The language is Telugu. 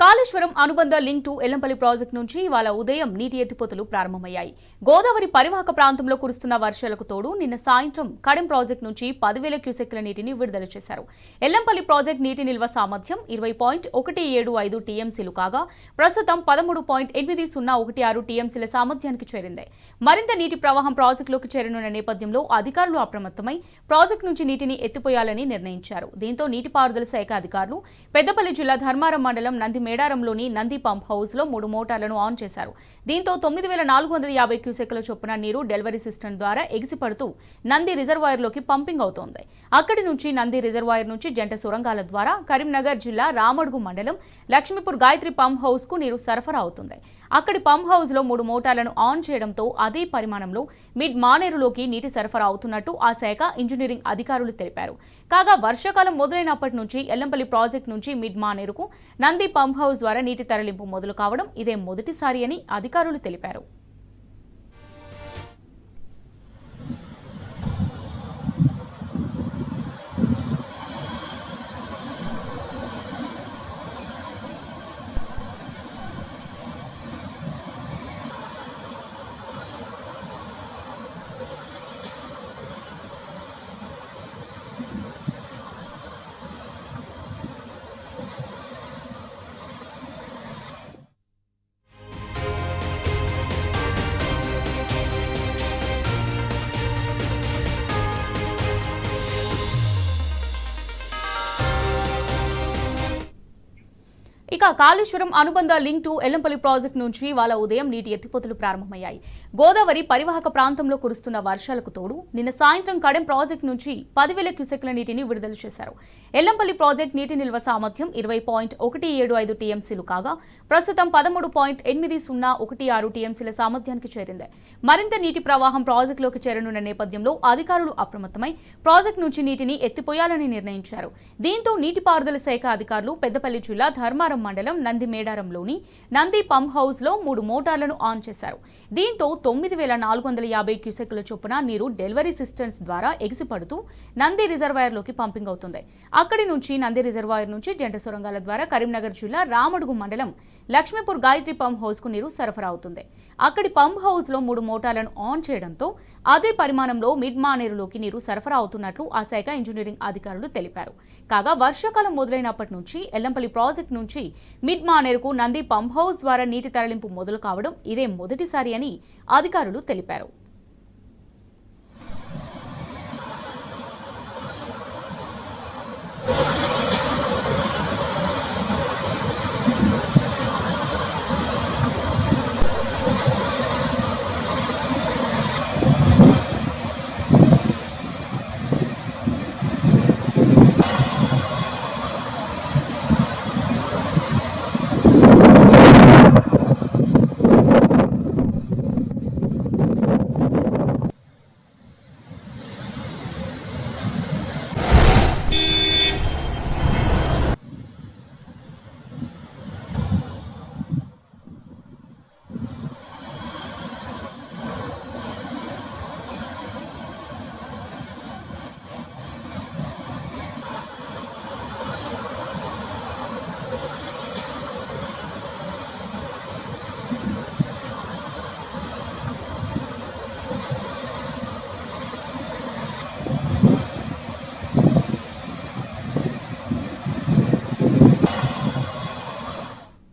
కాళేశ్వరం అనుబంధ లింక్ టు ఎల్లంపల్లి ప్రాజెక్టు నుంచి ఇవాళ ఉదయం నీటి ఎత్తిపోతలు ప్రారంభమయ్యాయి. గోదావరి పరివాహక ప్రాంతంలో కురుస్తున్న వర్షాలకు తోడు నిన్న సాయంత్రం కడెం ప్రాజెక్టు నుంచి 10,000 క్యూసెక్ల నీటిని విడుదల చేశారు. ఎల్లంపల్లి ప్రాజెక్టు నీటి నిల్వ సామర్థ్యం 20.175 టీఎంసీలు కాగా ప్రస్తుతం 13.8016 టీఎంసీల సామర్థ్యానికి చేరింది. మరింత నీటి ప్రవాహం ప్రాజెక్టులోకి చేరనున్న నేపథ్యంలో అధికారులు అప్రమత్తమై ప్రాజెక్టు నుంచి నీటిని ఎత్తిపోయాలని నిర్ణయించారు. దీంతో నీటిపారుదల శాఖ అధికారులు పెద్దపల్లి జిల్లా ధర్మారం మండలం నంది మేడారంలోని నంది పంప్ హౌస్ లో 3 మోటార్లను ఆన్ చేశారు. దీంతో 9,450 క్యూసెక్ల చొప్పున నీరు డెలివరీ సిస్టమ్ ద్వారా ఎగిసిపడుతూ నంది రిజర్వాయర్లోకి పంపింగ్ అవుతోంది. అక్కడి నుంచి నంది రిజర్వాయర్ నుంచి జంట సొరంగాల ద్వారా కరీంనగర్ జిల్లా రామడుగు మండలం లక్ష్మీపూర్ గాయత్రి పంప్ హౌస్ కు నీరు సరఫరా అవుతుంది. అక్కడి పంప్ హౌస్ లో 3 మోటార్లను ఆన్ చేయడంతో అదే పరిమాణంలో మిడ్ మానేరులోకి నీటి సరఫరా అవుతున్నట్టు ఆ శాఖ ఇంజనీరింగ్ అధికారులు తెలిపారు. కాగా వర్షాకాలం మొదలైనప్పటి నుంచి ఎల్లంపల్లి ప్రాజెక్టు నుంచి మిడ్ మానేరుకు నంది పంప్ హౌస్ ద్వారా నీటి తరలింపు మొదలు కావడం ఇదే మొదటిసారి అని అధికారులు తెలిపారు. ఇక కాళేశ్వరం అనుబంధ లింక్ టు ఎల్లంపల్లి ప్రాజెక్టు నుంచి ఇవాళ ఉదయం నీటి ఎత్తిపోతలు ప్రారంభమయ్యాయి. గోదావరి పరివాహక ప్రాంతంలో కురుస్తున్న వర్షాలకు తోడు నిన్న సాయంత్రం కడెం ప్రాజెక్టు నుంచి 10,000 క్యూసెక్ల నీటిని విడుదల చేశారు. ఎల్లంపల్లి ప్రాజెక్టు నీటి నిల్వ సామర్థ్యం 20.175 టీఎంసీలు కాగా ప్రస్తుతం 13.8016 టీఎంసీల సామర్థ్యానికి చేరింది. మరింత నీటి ప్రవాహం ప్రాజెక్టులోకి చేరనున్న నేపథ్యంలో అధికారులు అప్రమత్తమై ప్రాజెక్టు నుంచి నీటిని ఎత్తిపోయాలని నిర్ణయించారు. దీంతో నీటిపారుదల శాఖ అధికారులు పెద్దపల్లి జిల్లా ధర్మారం మండలం నంది మేడారంలోని నంది పంప్ హౌస్ లో 3 మోటార్లను ఆన్ చేశారు. దీంతో 9,450 క్యూసెక్ల చొప్పున నీరు డెలివరీ సిస్టమ్స్ ద్వారా ఎగిసిపడుతూ నంది రిజర్వాయర్లోకి పంపింగ్ అవుతుంది. అక్కడి నుంచి నంది రిజర్వాయర్ నుంచి జంట సొరంగాల ద్వారా కరీంనగర్ జిల్లా రామడుగు మండలం లక్ష్మీపూర్ గాయత్రి పంప్ హౌస్ కు నీరు సరఫరా అవుతుంది. అక్కడి పంప్ హౌస్ లో 3 మోటార్లను ఆన్ చేయడంతో అదే పరిమాణంలో మిడ్ మానేరులోకి నీరు సరఫరా అవుతున్నట్లు ఆ శాఖ ఇంజనీరింగ్ అధికారులు తెలిపారు. కాగా వర్షాకాలం మొదలైనప్పటి నుంచి ఎల్లంపల్లి ప్రాజెక్టు నుంచి మిడ్ మానేరుకు నంది పంప్ హౌస్ ద్వారా నీటి తరలింపు మొదలు కావడం ఇదే మొదటిసారి అని అధికారులు తెలిపారు.